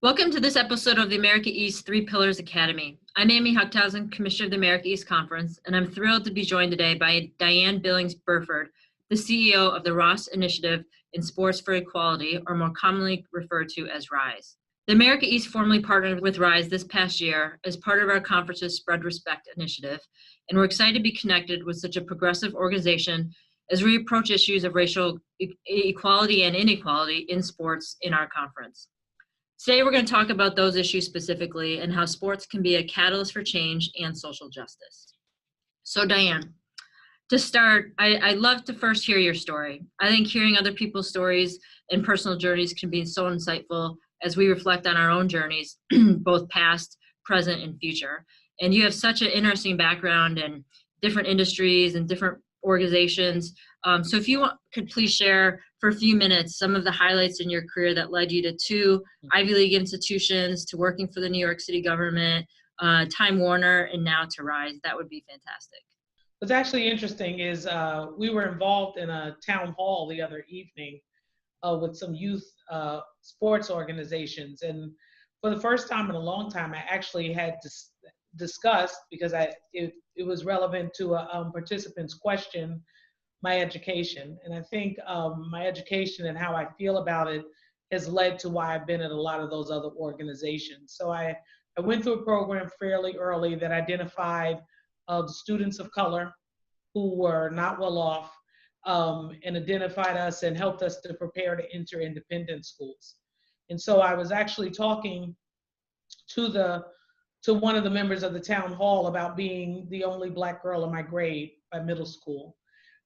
Welcome to this episode of the America East Three Pillars Academy. I'm Amy Huchthausen, Commissioner of the America East Conference, and I'm thrilled to be joined today by Diahann Billings-Burford, the CEO of the Ross Initiative in Sports for Equality, or more commonly referred to as RISE. The America East formally partnered with RISE this past year as part of our conference's Spread Respect initiative, and we're excited to be connected with such a progressive organization as we approach issues of racial equality and inequality in sports in our conference. Today, we're going to talk about those issues specifically and how sports can be a catalyst for change and social justice. So Diahann, to start, I'd love to first hear your story. I think hearing other people's stories and personal journeys can be so insightful as we reflect on our own journeys, both past, present, and future. And you have such an interesting background in different industries and different organizations. So if you could please share for a few minutes some of the highlights in your career that led you to two Ivy League institutions, to working for the New York City government, Time Warner, and now to RISE, that would be fantastic. What's actually interesting is we were involved in a town hall the other evening with some youth sports organizations. And for the first time in a long time, I actually had discussed, because it was relevant to a participant's question, my education. And I think my education and how I feel about it has led to why I've been at a lot of those other organizations. So I went through a program fairly early that identified students of color who were not well off and identified us and helped us to prepare to enter independent schools. And so I was actually talking to one of the members of the town hall about being the only Black girl in my grade by middle school.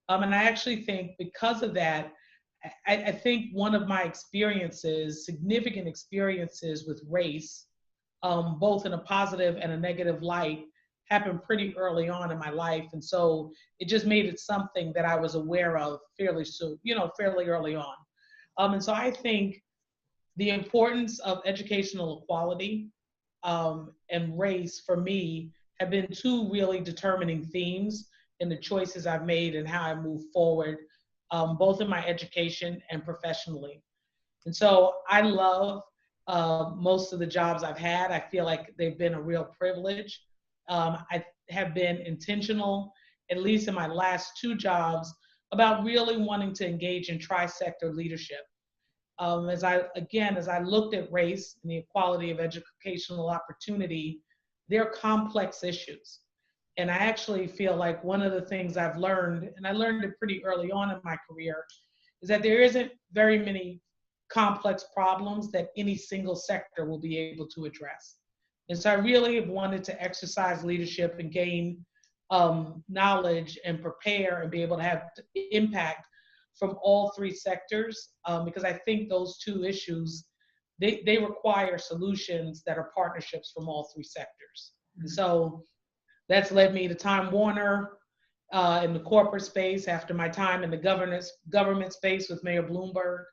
And I actually think because of that, I think one of my experiences, significant experiences with race, both in a positive and a negative light, happened pretty early on in my life. And so it just made it something that I was aware of fairly soon, fairly early on. And so I think the importance of educational equality and race for me have been two really determining themes in the choices I've made and how I move forward, both in my education and professionally. And so I love most of the jobs I've had. I feel like they've been a real privilege. I have been intentional, at least in my last two jobs, about really wanting to engage in tri-sector leadership. As I looked at race and the equality of educational opportunity, they're complex issues. And I actually feel like one of the things I've learned, and I learned it pretty early on in my career, is that there isn't very many complex problems that any single sector will be able to address. And so I really have wanted to exercise leadership and gain knowledge and prepare and be able to have impact from all three sectors, because I think those two issues, they require solutions that are partnerships from all three sectors. And so that's led me to Time Warner in the corporate space after my time in the government space with Mayor Bloomberg,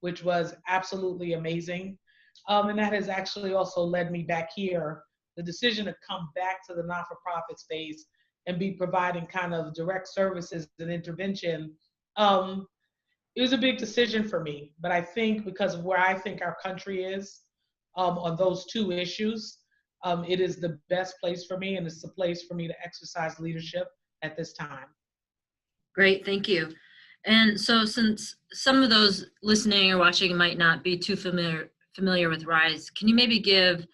which was absolutely amazing. And that has actually also led me back here, the decision to come back to the not-for-profit space and be providing kind of direct services and intervention. It was a big decision for me, but I think because of where I think our country is on those two issues, it is the best place for me, and it's the place for me to exercise leadership at this time. Great, thank you. And so since some of those listening or watching might not be too familiar with RISE, can you maybe give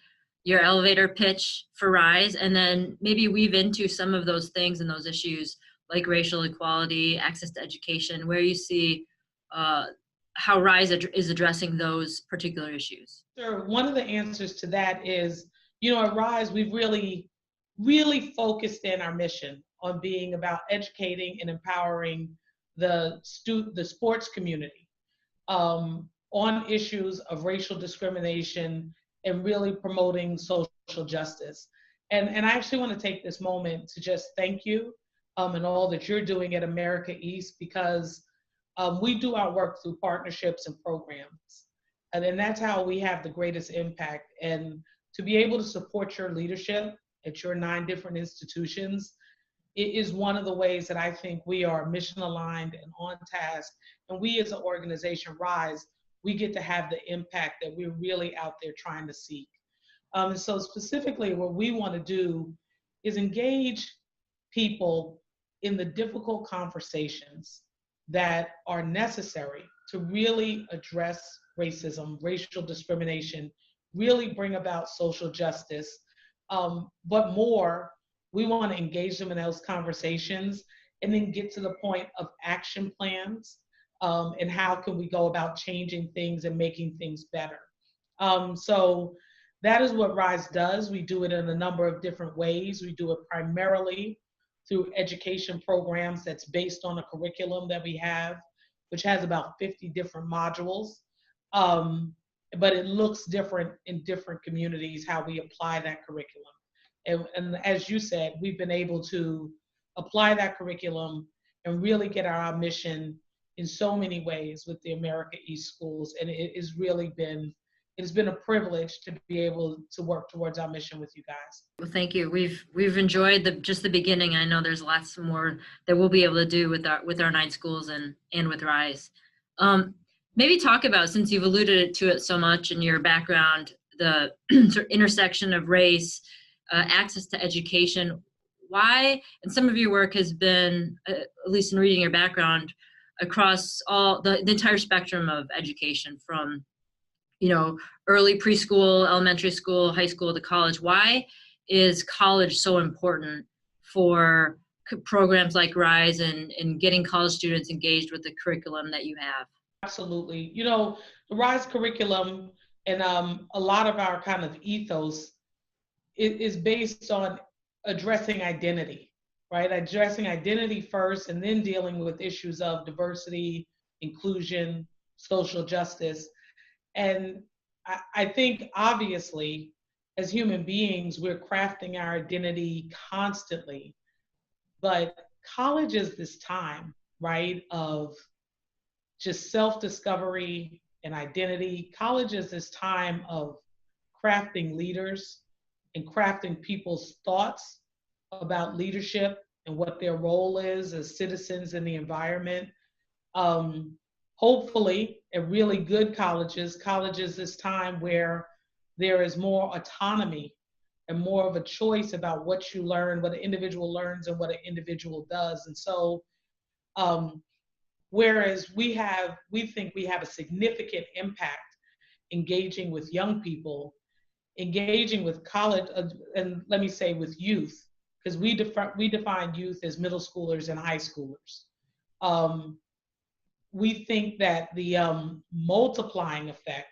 your elevator pitch for RISE and then maybe weave into some of those things and those issues like racial equality, access to education, where you see how RISE is addressing those particular issues? Sure. One of the answers to that is, at RISE, we've really focused in our mission on being about educating and empowering the sports community on issues of racial discrimination and really promoting social justice. And I actually want to take this moment to just thank you and all that you're doing at America East, because we do our work through partnerships and programs. And then that's how we have the greatest impact. And to be able to support your leadership at your 9 different institutions, it is one of the ways that I think we are mission aligned and on task. And we as an organization, RISE, we get to have the impact that we're really out there trying to seek. And so specifically what we want to do is engage people in the difficult conversations that are necessary to really address racism, racial discrimination, really bring about social justice. But more, we want to engage them in those conversations and then get to the point of action plans, and how can we go about changing things and making things better. So that is what RISE does. We do it in a number of different ways. We do it primarily through education programs that's based on a curriculum that we have, which has about 50 different modules. But it looks different in different communities, how we apply that curriculum. And as you said, we've been able to apply that curriculum and really get our mission in so many ways with the America East schools. And it's been a privilege to be able to work towards our mission with you guys. Well, thank you. We've enjoyed just the beginning. I know there's lots more that we'll be able to do with our 9 schools and with RISE. Maybe talk about, since you've alluded to it so much in your background, the sort of intersection of race, access to education. Why, and some of your work has been, at least in reading your background, across all the entire spectrum of education, from early preschool, elementary school, high school to college. Why is college so important for programs like RISE and getting college students engaged with the curriculum that you have? Absolutely. The RISE curriculum and a lot of our kind of ethos is based on addressing identity, right? Addressing identity first and then dealing with issues of diversity, inclusion, social justice. And I think obviously as human beings, we're crafting our identity constantly, but college is this time, right, of just self-discovery and identity. College is this time of crafting leaders and crafting people's thoughts about leadership and what their role is as citizens in the environment. Hopefully, at really good colleges this time where there is more autonomy and more of a choice about what you learn, what an individual learns and what an individual does. And so, whereas we think we have a significant impact engaging with young people, engaging with college, and let me say with youth, because we define youth as middle schoolers and high schoolers. We think that the multiplying effect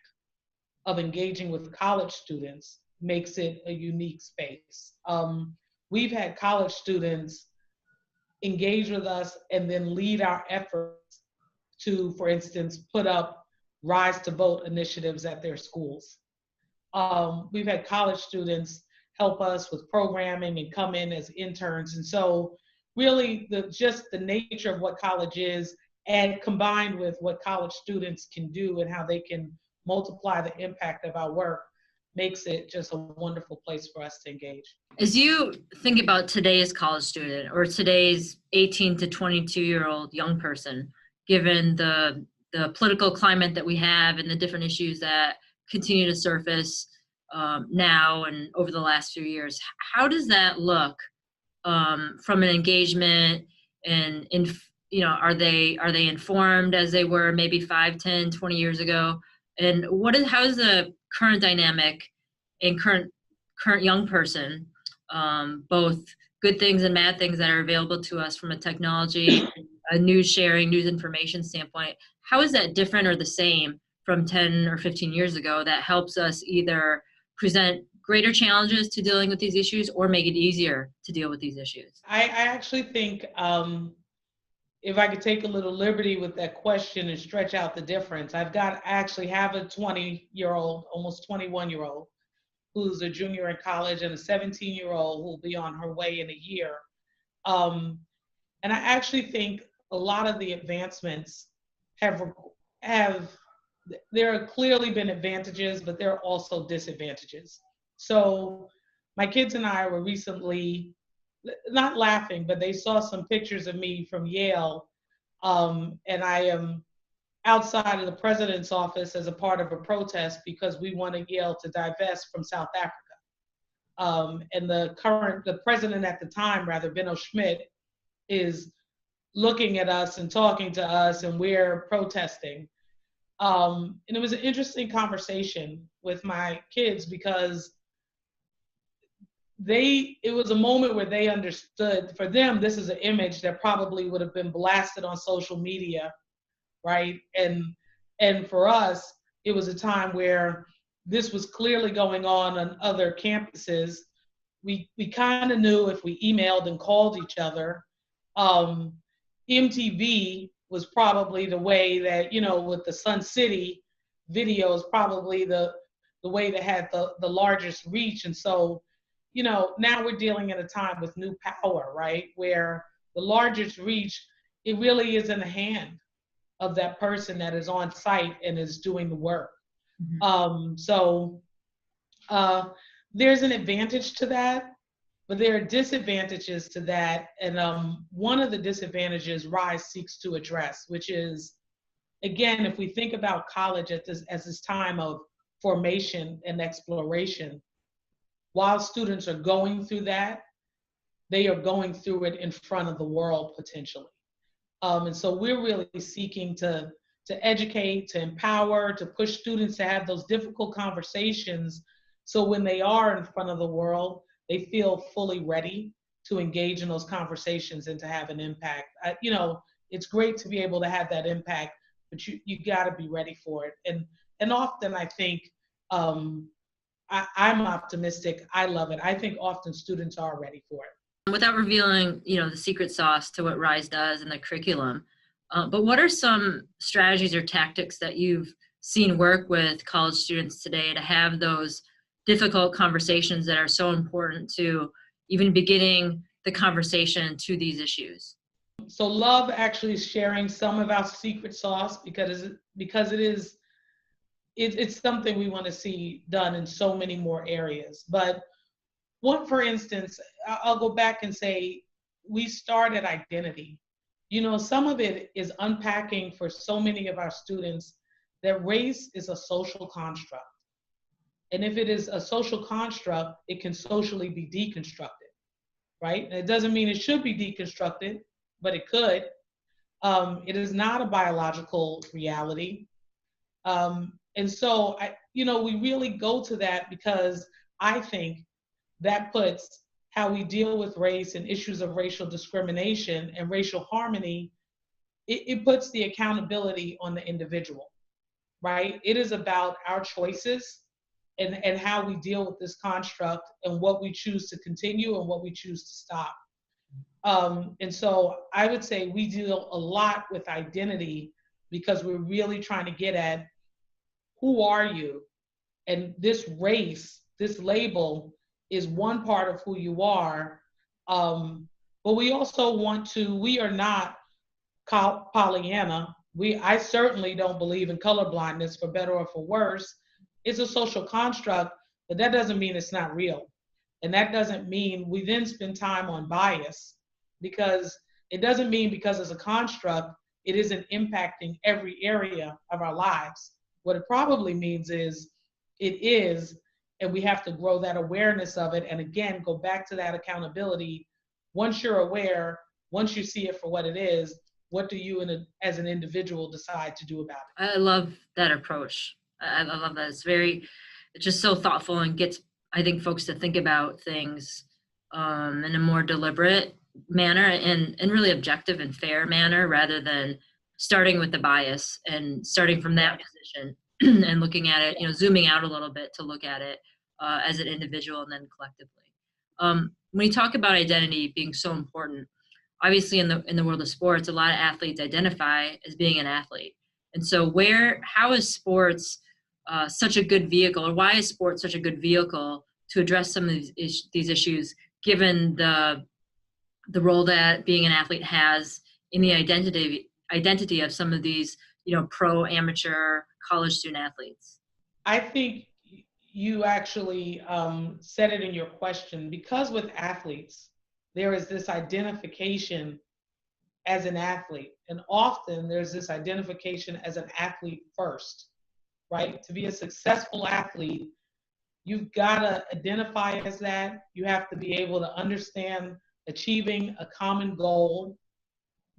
of engaging with college students makes it a unique space. We've had college students engage with us and then lead our efforts to, for instance, put up Rise to Vote initiatives at their schools. We've had college students help us with programming and come in as interns. And so really just the nature of what college is, and combined with what college students can do and how they can multiply the impact of our work, makes it just a wonderful place for us to engage. As you think about today's college student or today's 18 to 22-year-old young person, given the political climate that we have and the different issues that continue to surface now and over the last few years, how does that look from an engagement and are they informed as they were maybe 5, 10, 20 years ago? And how is the current dynamic and current young person, both good things and bad things that are available to us from a technology, a news sharing, news information standpoint? How is that different or the same from 10 or 15 years ago that helps us either present greater challenges to dealing with these issues or make it easier to deal with these issues? I actually think if I could take a little liberty with that question and stretch out the difference, I actually have a 20-year-old, almost 21-year-old, who's a junior in college, and a 17-year-old who will be on her way in a year. And I actually think a lot of the advancements there have clearly been advantages, but there are also disadvantages. So my kids and I were recently, not laughing, but they saw some pictures of me from Yale. And I am outside of the president's office as a part of a protest because we wanted Yale to divest from South Africa. And the president at the time, rather, Benno Schmidt, is looking at us and talking to us, and we're protesting. And it was an interesting conversation with my kids because it was a moment where they understood. For them, this is an image that probably would have been blasted on social media, right? And for us, it was a time where this was clearly going on other campuses. We kind of knew if we emailed and called each other. MTV was probably the way that, with the Sun City videos, probably the way that had the largest reach. And so, now we're dealing at a time with new power, right? Where the largest reach, it really is in the hand of that person that is on site and is doing the work. Mm-hmm. There's an advantage to that, but there are disadvantages to that. And one of the disadvantages RISE seeks to address, which is, again, if we think about college as this time of formation and exploration, while students are going through that, they are going through it in front of the world potentially. And so we're really seeking to educate, to empower, to push students to have those difficult conversations. So when they are in front of the world, they feel fully ready to engage in those conversations and to have an impact. It's great to be able to have that impact, but you got to be ready for it. And often I think I'm optimistic. I love it. I think often students are ready for it. Without revealing, the secret sauce to what RISE does and the curriculum, but what are some strategies or tactics that you've seen work with college students today to have those difficult conversations that are so important to even beginning the conversation to these issues? So love actually sharing some of our secret sauce because it's something we want to see done in so many more areas. But for instance, I'll go back and say, we start at identity. Some of it is unpacking for so many of our students that race is a social construct. And if it is a social construct, it can socially be deconstructed, right? And it doesn't mean it should be deconstructed, but it could. It is not a biological reality. And so, we really go to that because I think that puts how we deal with race and issues of racial discrimination and racial harmony, it puts the accountability on the individual, right? It is about our choices and how we deal with this construct and what we choose to continue and what we choose to stop. And so I would say we deal a lot with identity because we're really trying to get at who are you? And this race, this label is one part of who you are. But we also we are not Pollyanna. I certainly don't believe in colorblindness, for better or for worse. It's a social construct, but that doesn't mean it's not real. And that doesn't mean we then spend time on bias, because it doesn't mean because it's a construct, it isn't impacting every area of our lives. What it probably means is it is, and we have to grow that awareness of it. And again, go back to that accountability. Once you're aware, once you see it for what it is, what do you as an individual decide to do about it? I love that approach. I love that. It's just so thoughtful and gets, I think, folks to think about things in a more deliberate manner and really objective and fair manner, rather than starting with the bias and starting from that position and looking at it, zooming out a little bit to look at it as an individual and then collectively. When you talk about identity being so important, obviously in the world of sports, a lot of athletes identify as being an athlete. And so how is sports such a good vehicle, or why is sports such a good vehicle to address some of these issues, given the role that being an athlete has in the identity of some of these, pro amateur college student athletes? I think you actually said it in your question, because with athletes, there is this identification as an athlete. And often there's this identification as an athlete first, right? To be a successful athlete, you've got to identify as that. You have to be able to understand achieving a common goal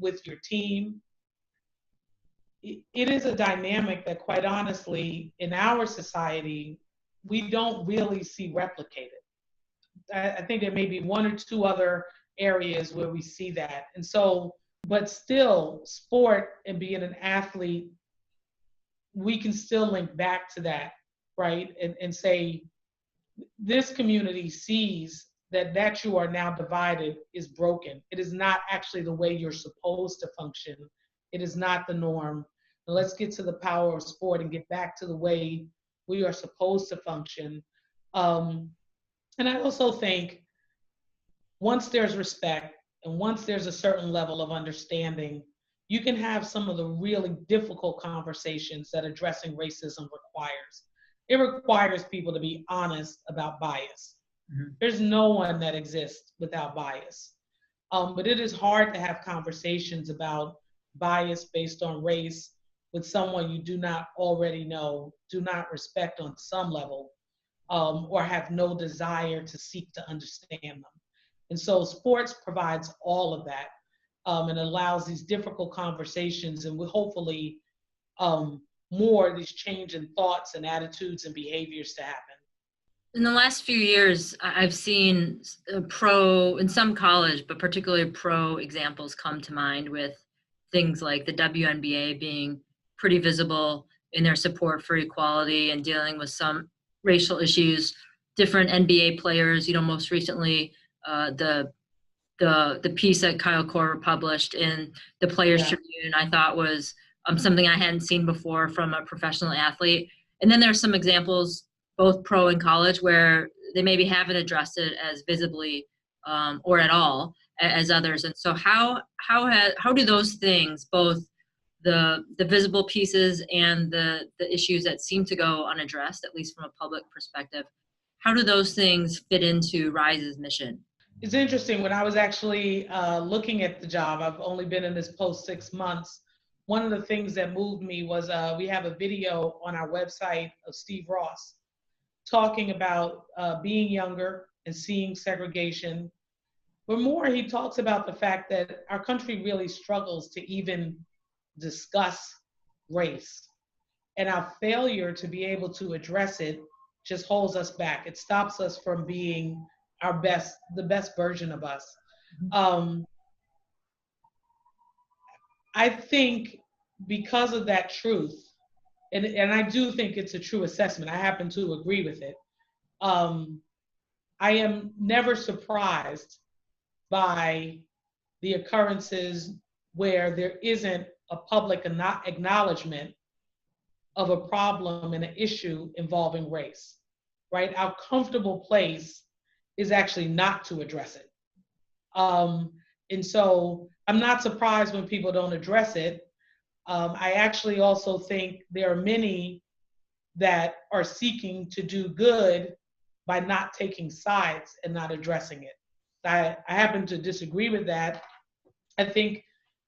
with your team. It is a dynamic that, quite honestly, in our society, we don't really see replicated. I think there may be one or two other areas where we see that. And so, but still, sport and being an athlete, we can still link back to that, right? And say, this community sees that you are now divided is broken. It is not actually the way you're supposed to function. It is not the norm. Now let's get to the power of sport and get back to the way we are supposed to function. And I also think once there's respect and once there's a certain level of understanding, you can have some of the really difficult conversations that addressing racism requires. It requires people to be honest about bias. Mm-hmm. There's no one that exists without bias. But it is hard to have conversations about bias based on race with someone you do not already know, do not respect on some level, or have no desire to seek to understand them. And so sports provides all of that, and allows these difficult conversations and hopefully more of these change in thoughts and attitudes and behaviors to happen. In the last few years, I've seen pro, in some college, but particularly pro examples come to mind with things like the WNBA being pretty visible in their support for equality and dealing with some racial issues. Different NBA players, most recently the piece that Kyle Korver published in the Players Tribune, I thought was something I hadn't seen before from a professional athlete. And then there's some examples, both pro and college, where they maybe haven't addressed it as visibly or at all as others. And so how do those things, both the visible pieces and the issues that seem to go unaddressed, at least from a public perspective, how do those things fit into RISE's mission? It's interesting. When I was actually looking at the job, I've only been in this post 6 months. One of the things that moved me was we have a video on our website of Steve Ross talking about being younger and seeing segregation. But more, he talks about the fact that our country really struggles to even discuss race. And our failure to be able to address it just holds us back. It stops us from being the best version of us. I think because of that truth, and I do think it's a true assessment, I happen to agree with it. I am never surprised by the occurrences where there isn't a public acknowledgement of a problem and an issue involving race, right? Our comfortable place is actually not to address it. And so I'm not surprised when people don't address it. I actually also think there are many that are seeking to do good by not taking sides and not addressing it. I happen to disagree with that. I think,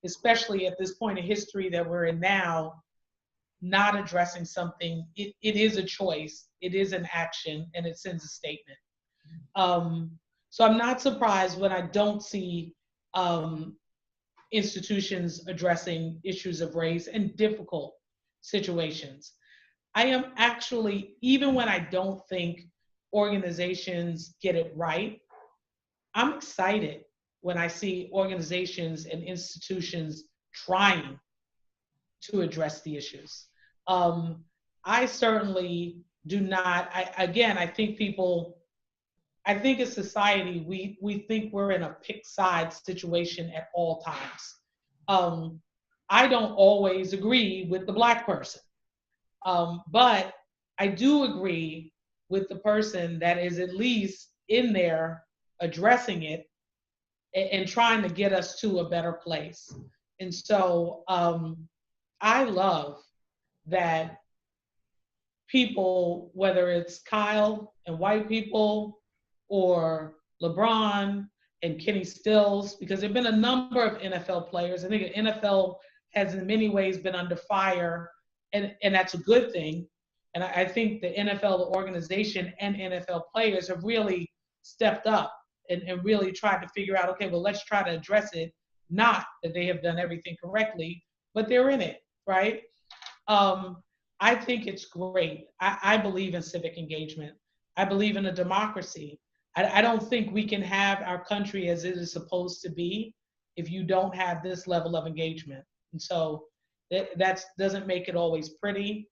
especially at this point in history that we're in now, not addressing something, it is a choice, it is an action, and it sends a statement. So I'm not surprised when I don't see institutions addressing issues of race in difficult situations. I am actually, even when I don't think organizations get it right, I'm excited when I see organizations and institutions trying to address the issues. I certainly do not, I think as society, we think we're in a pick side situation at all times. I don't always agree with the Black person, but I do agree with the person that is at least in there addressing it and trying to get us to a better place. And so I love that people, whether it's Kyle and white people or LeBron and Kenny Stills, because there have been a number of NFL players. I think the NFL has in many ways been under fire, and that's a good thing. And I think the NFL, the organization, and NFL players have really stepped up and really tried to figure out, okay, well, let's try to address it. Not that they have done everything correctly, but they're in it, right? I think it's great. I believe in civic engagement. I believe in a democracy. I don't think we can have our country as it is supposed to be if you don't have this level of engagement. And so that doesn't make it always pretty.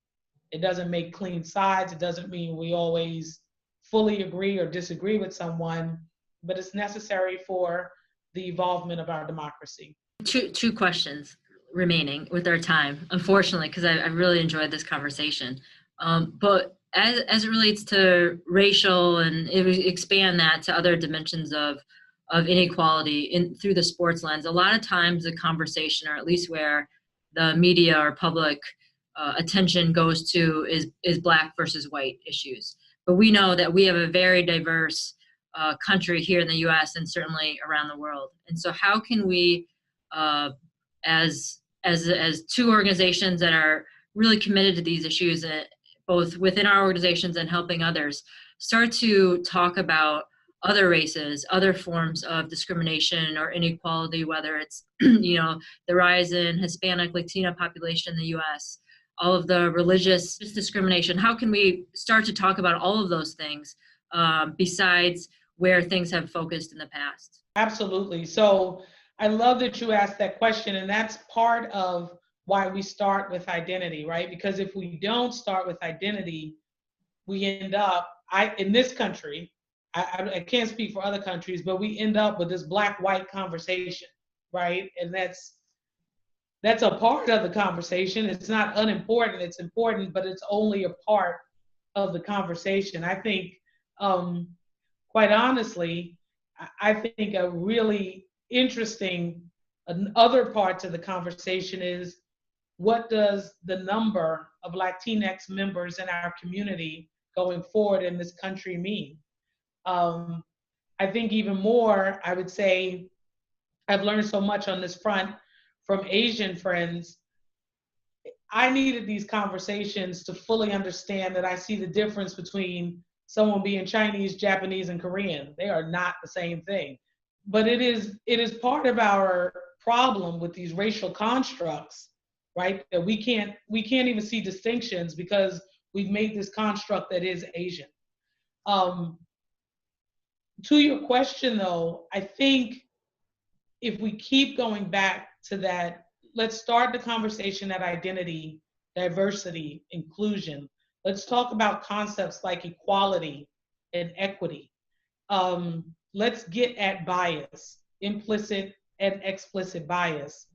It doesn't make clean sides. It doesn't mean we always fully agree or disagree with someone, but it's necessary for the evolvement of our democracy. Two questions remaining with our time, unfortunately, because I really enjoyed this conversation. But as it relates to racial, and expand that to other dimensions of inequality through the sports lens, a lot of times the conversation, or at least where the media or public attention goes to, is Black versus white issues. But we know that we have a very diverse country here in the U.S. and certainly around the world. And so how can we, as two organizations that are really committed to these issues, both within our organizations and helping others, start to talk about other races, other forms of discrimination or inequality, whether it's the rise in Hispanic, Latino population in the U.S., all of the religious discrimination. How can we start to talk about all of those things besides where things have focused in the past? Absolutely. So I love that you asked that question, and that's part of why we start with identity, right? Because if we don't start with identity, we end up, in this country, I can't speak for other countries, but we end up with this Black-white conversation, right? And that's a part of the conversation. It's not unimportant, it's important, but it's only a part of the conversation. I think, quite honestly, I think a really interesting other part to the conversation is, what does the number of Latinx members in our community going forward in this country mean? I think even more, I would say, I've learned so much on this front from Asian friends. I needed these conversations to fully understand that I see the difference between someone being Chinese, Japanese, and Korean. They are not the same thing. But it is part of our problem with these racial constructs, right? That we can't even see distinctions because we've made this construct that is Asian. To your question though, I think if we keep going back to that, let's start the conversation at identity, diversity, inclusion. Let's talk about concepts like equality and equity. Let's get at bias, implicit and explicit bias.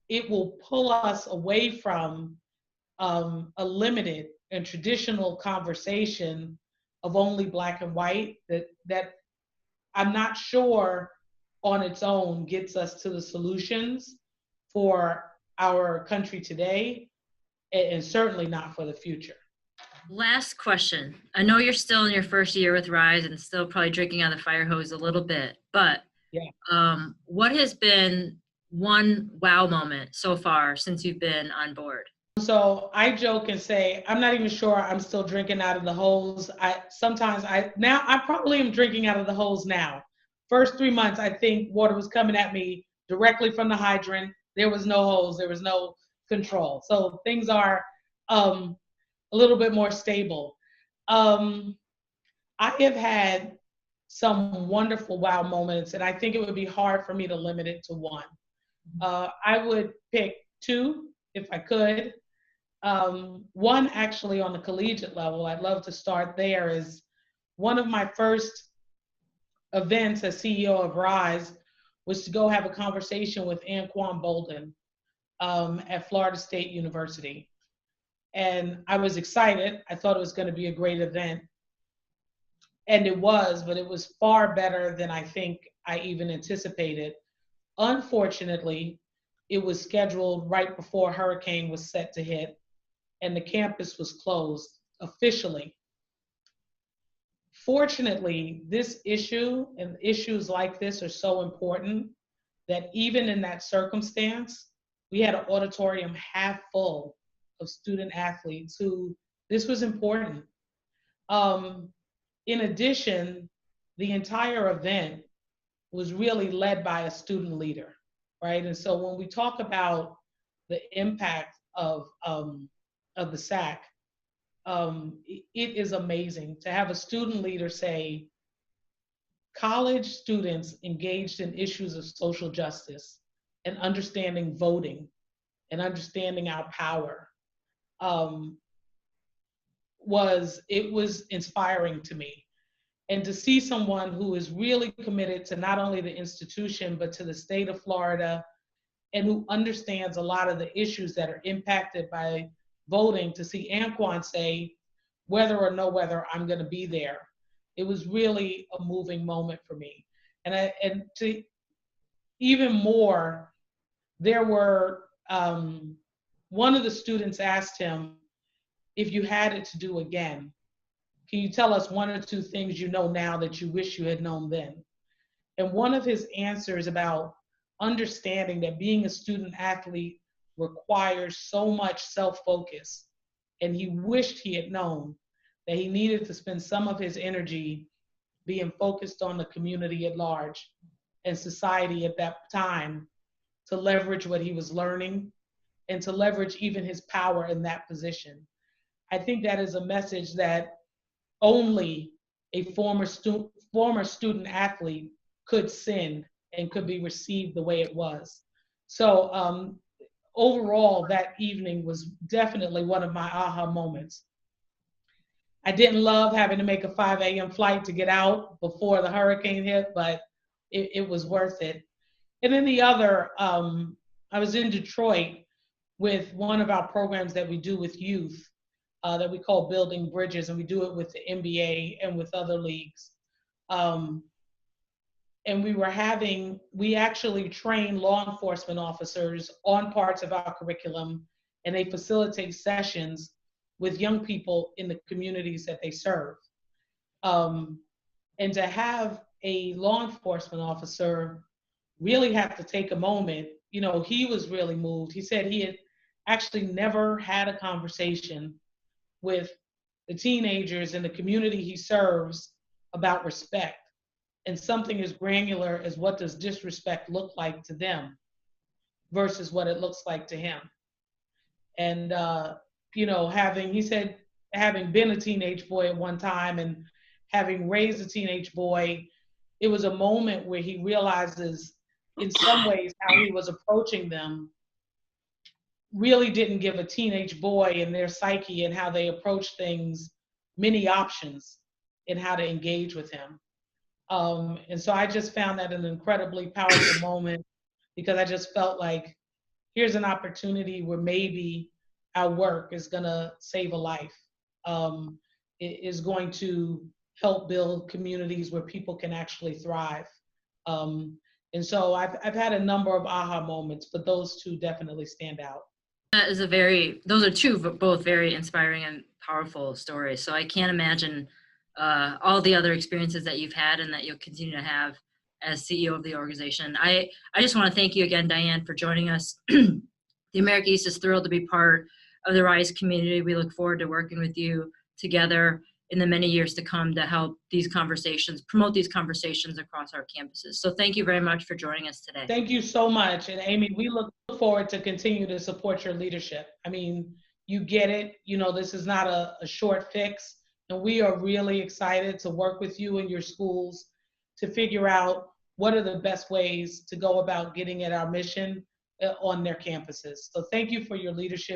It will pull us away from a limited and traditional conversation of only Black and white that I'm not sure on its own gets us to the solutions for our country today, and certainly not for the future. Last question. I know you're still in your first year with Rise and still probably drinking out of the fire hose a little bit, but yeah. What has been one wow moment so far since you've been on board? So I joke and say, I'm not even sure I'm still drinking out of the hose. I probably am drinking out of the hose now. First 3 months, I think water was coming at me directly from the hydrant. There was no hose, there was no control. So things are a little bit more stable. I have had some wonderful wow moments, and I think it would be hard for me to limit it to one. I would pick two if I could. One actually on the collegiate level, I'd love to start there, is one of my first events as CEO of Rise was to go have a conversation with Anquan Bolden at Florida State University. And I was excited. I thought it was going to be a great event. And it was, but it was far better than I think I even anticipated. Unfortunately, it was scheduled right before a hurricane was set to hit, and the campus was closed officially Fortunately, this issue and issues like this are so important that even in that circumstance, we had an auditorium half full of student athletes who this was important. Um, in addition, the entire event was really led by a student leader, right? And so when we talk about the impact of the SAC, it is amazing to have a student leader say, college students engaged in issues of social justice and understanding voting and understanding our power um, was inspiring to me. And to see someone who is really committed to not only the institution but to the state of Florida, and who understands a lot of the issues that are impacted by voting, to see Anquan say, whether or no whether I'm going to be there, it was really a moving moment for me. And to even more, there were one of the students asked him, if you had it to do again, can you tell us one or two things you know now that you wish you had known then? And one of his answers about understanding that being a student athlete requires so much self-focus, and he wished he had known that he needed to spend some of his energy being focused on the community at large and society at that time to leverage what he was learning and to leverage even his power in that position. I think that is a message that only a former student athlete could send and could be received the way it was. So overall, that evening was definitely one of my aha moments. I didn't love having to make a 5 a.m. flight to get out before the hurricane hit, but it was worth it. And then the other, I was in Detroit with one of our programs that we do with youth that we call Building Bridges, and we do it with the NBA and with other leagues. And we actually train law enforcement officers on parts of our curriculum, and they facilitate sessions with young people in the communities that they serve. And to have a law enforcement officer really have to take a moment, he was really moved. He said he had actually never had a conversation with the teenagers in the community he serves about respect, and something as granular as what does disrespect look like to them versus what it looks like to him. And he said, having been a teenage boy at one time and having raised a teenage boy, it was a moment where he realizes in some ways how he was approaching them really didn't give a teenage boy and their psyche and how they approach things many options in how to engage with him. And so I just found that an incredibly powerful moment, because I just felt like here's an opportunity where maybe our work is going to save a life. It is going to help build communities where people can actually thrive. And so I've had a number of aha moments, but those two definitely stand out. Those are two both very inspiring and powerful stories. So I can't imagine all the other experiences that you've had and that you'll continue to have as CEO of the organization. I just want to thank you again, Diahann, for joining us. The America East is thrilled to be part of the RISE community. We look forward to working with you together in the many years to come to help promote these conversations across our campuses. So thank you very much for joining us today. Thank you so much. And Amy, we look forward to continue to support your leadership. I mean, you get it. This is not a short fix. And we are really excited to work with you and your schools to figure out what are the best ways to go about getting at our mission on their campuses. So thank you for your leadership.